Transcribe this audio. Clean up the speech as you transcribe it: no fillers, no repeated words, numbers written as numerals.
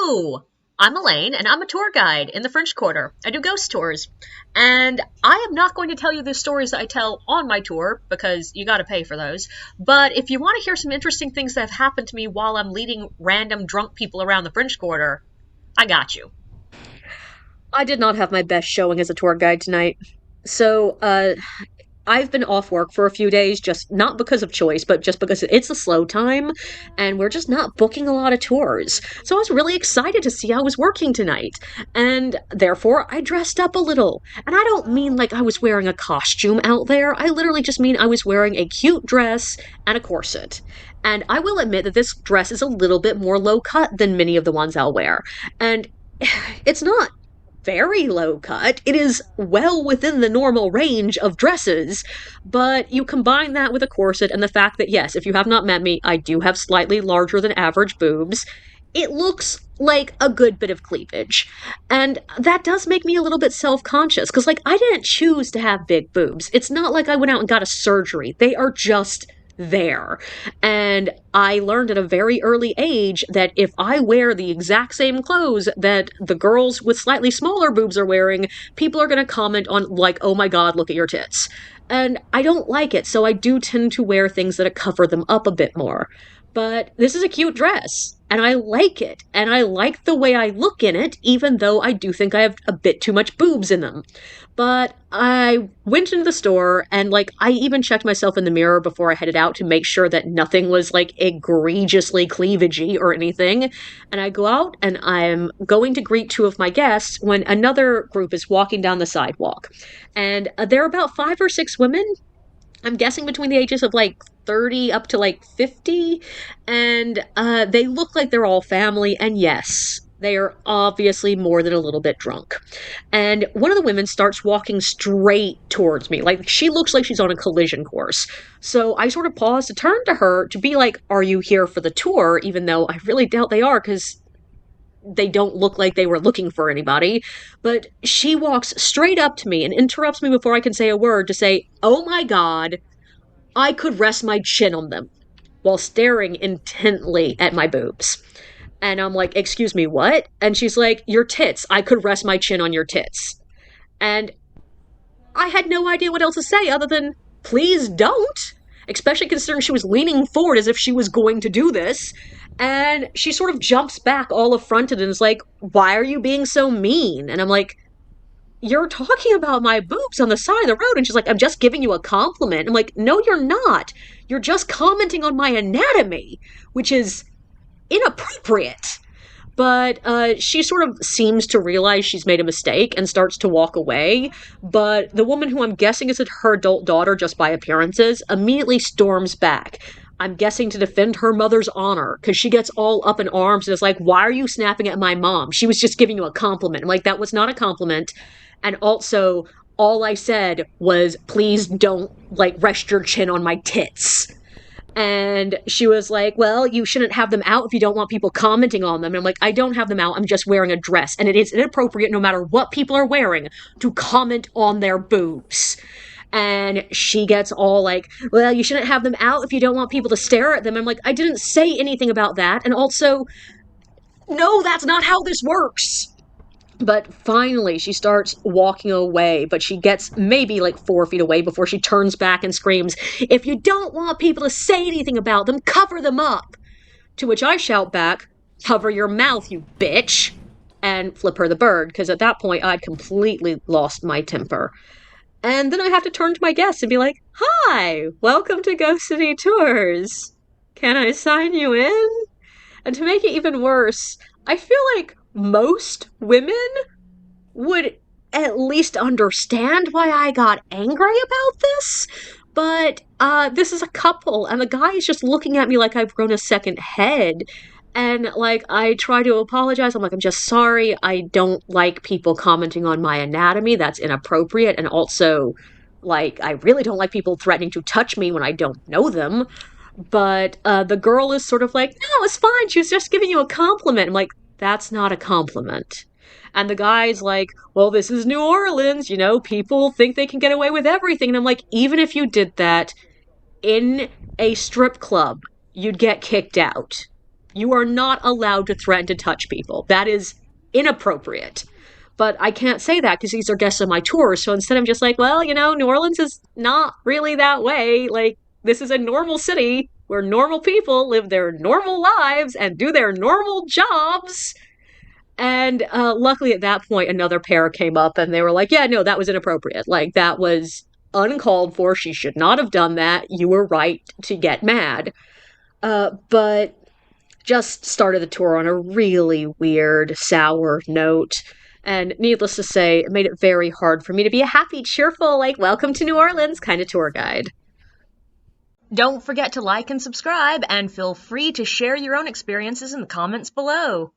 Hello! I'm Elaine, and I'm a tour guide in the French Quarter. I do ghost tours. And I am not going to tell you the stories that I tell on my tour, because you gotta pay for those. But if you want to hear some interesting things that have happened to me while I'm leading random drunk people around the French Quarter, I got you. I did not have my best showing as a tour guide tonight. So, I've been off work for a few days, just not because of choice, but just because it's a slow time, and we're just not booking a lot of tours. So I was really excited to see I was working tonight, and therefore I dressed up a little. And I don't mean like I was wearing a costume out there, I literally just mean I was wearing a cute dress and a corset. And I will admit that this dress is a little bit more low cut than many of the ones I'll wear. And it's not very low cut. It is well within the normal range of dresses, but you combine that with a corset and the fact that, yes, if you have not met me, I do have slightly larger than average boobs. It looks like a good bit of cleavage. And that does make me a little bit self conscious because, like, I didn't choose to have big boobs. It's not like I went out and got a surgery, they are just there. And I learned at a very early age that if I wear the exact same clothes that the girls with slightly smaller boobs are wearing, people are going to comment on, like, oh my god, look at your tits. And I don't like it, so I do tend to wear things that cover them up a bit more. But this is a cute dress, and I like it, and I like the way I look in it, even though I do think I have a bit too much boobs in them. But I went into the store, and, like, I even checked myself in the mirror before I headed out to make sure that nothing was, like, egregiously cleavagey or anything. And I go out, and I'm going to greet two of my guests when another group is walking down the sidewalk. And there are about 5 or 6 women, I'm guessing between the ages of like 30 up to like 50, and they look like they're all family, and yes, they are obviously more than a little bit drunk. And one of the women starts walking straight towards me. Like, she looks like she's on a collision course. So I sort of pause to turn to her to be like, are you here for the tour? Even though I really doubt they are, because they don't look like they were looking for anybody. But she walks straight up to me and interrupts me before I can say a word to say, oh my god, I could rest my chin on them, while staring intently at my boobs. And I'm like, excuse me, what? And she's like, your tits. I could rest my chin on your tits. And I had no idea what else to say other than, please don't. Especially considering she was leaning forward as if she was going to do this. And she sort of jumps back all affronted and is like, why are you being so mean? And I'm like, you're talking about my boobs on the side of the road. And she's like, I'm just giving you a compliment. I'm like, no, you're not. You're just commenting on my anatomy, which is inappropriate. But she sort of seems to realize she's made a mistake and starts to walk away. But the woman, who I'm guessing is her adult daughter just by appearances, immediately storms back. I'm guessing to defend her mother's honor, because she gets all up in arms and is like, why are you snapping at my mom? She was just giving you a compliment. I'm like, that was not a compliment. And also, all I said was, please don't, like, rest your chin on my tits. And she was like, well, you shouldn't have them out if you don't want people commenting on them. And I'm like, I don't have them out. I'm just wearing a dress. And it is inappropriate, no matter what people are wearing, to comment on their boobs. And she gets all like, well, you shouldn't have them out if you don't want people to stare at them. I'm like, I didn't say anything about that. And also, no, that's not how this works. But finally, she starts walking away, but she gets maybe like 4 feet away before she turns back and screams, if you don't want people to say anything about them, cover them up. To which I shout back, cover your mouth, you bitch, and flip her the bird, because at that point, I'd completely lost my temper. And then I have to turn to my guests and be like, hi, welcome to Ghost City Tours. Can I sign you in? And to make it even worse, I feel like most women would at least understand why I got angry about this. But this is a couple, and the guy is just looking at me like I've grown a second head. And, like, I try to apologize. I'm like, I'm just sorry. I don't like people commenting on my anatomy. That's inappropriate. And also, like, I really don't like people threatening to touch me when I don't know them. But the girl is sort of like, no, it's fine. She was just giving you a compliment. I'm like, that's not a compliment. And the guy's like, well, this is New Orleans. You know, people think they can get away with everything. And I'm like, even if you did that in a strip club, you'd get kicked out. You are not allowed to threaten to touch people. That is inappropriate. But I can't say that because these are guests on my tour. So instead, I'm just like, well, New Orleans is not really that way. Like, this is a normal city where normal people live their normal lives and do their normal jobs. And luckily, at that point, another pair came up and they were like, yeah, no, that was inappropriate. Like, that was uncalled for. She should not have done that. You were right to get mad. But just started the tour on a really weird, sour note. And needless to say, it made it very hard for me to be a happy, cheerful, like, welcome to New Orleans kind of tour guide. Don't forget to like and subscribe, and feel free to share your own experiences in the comments below.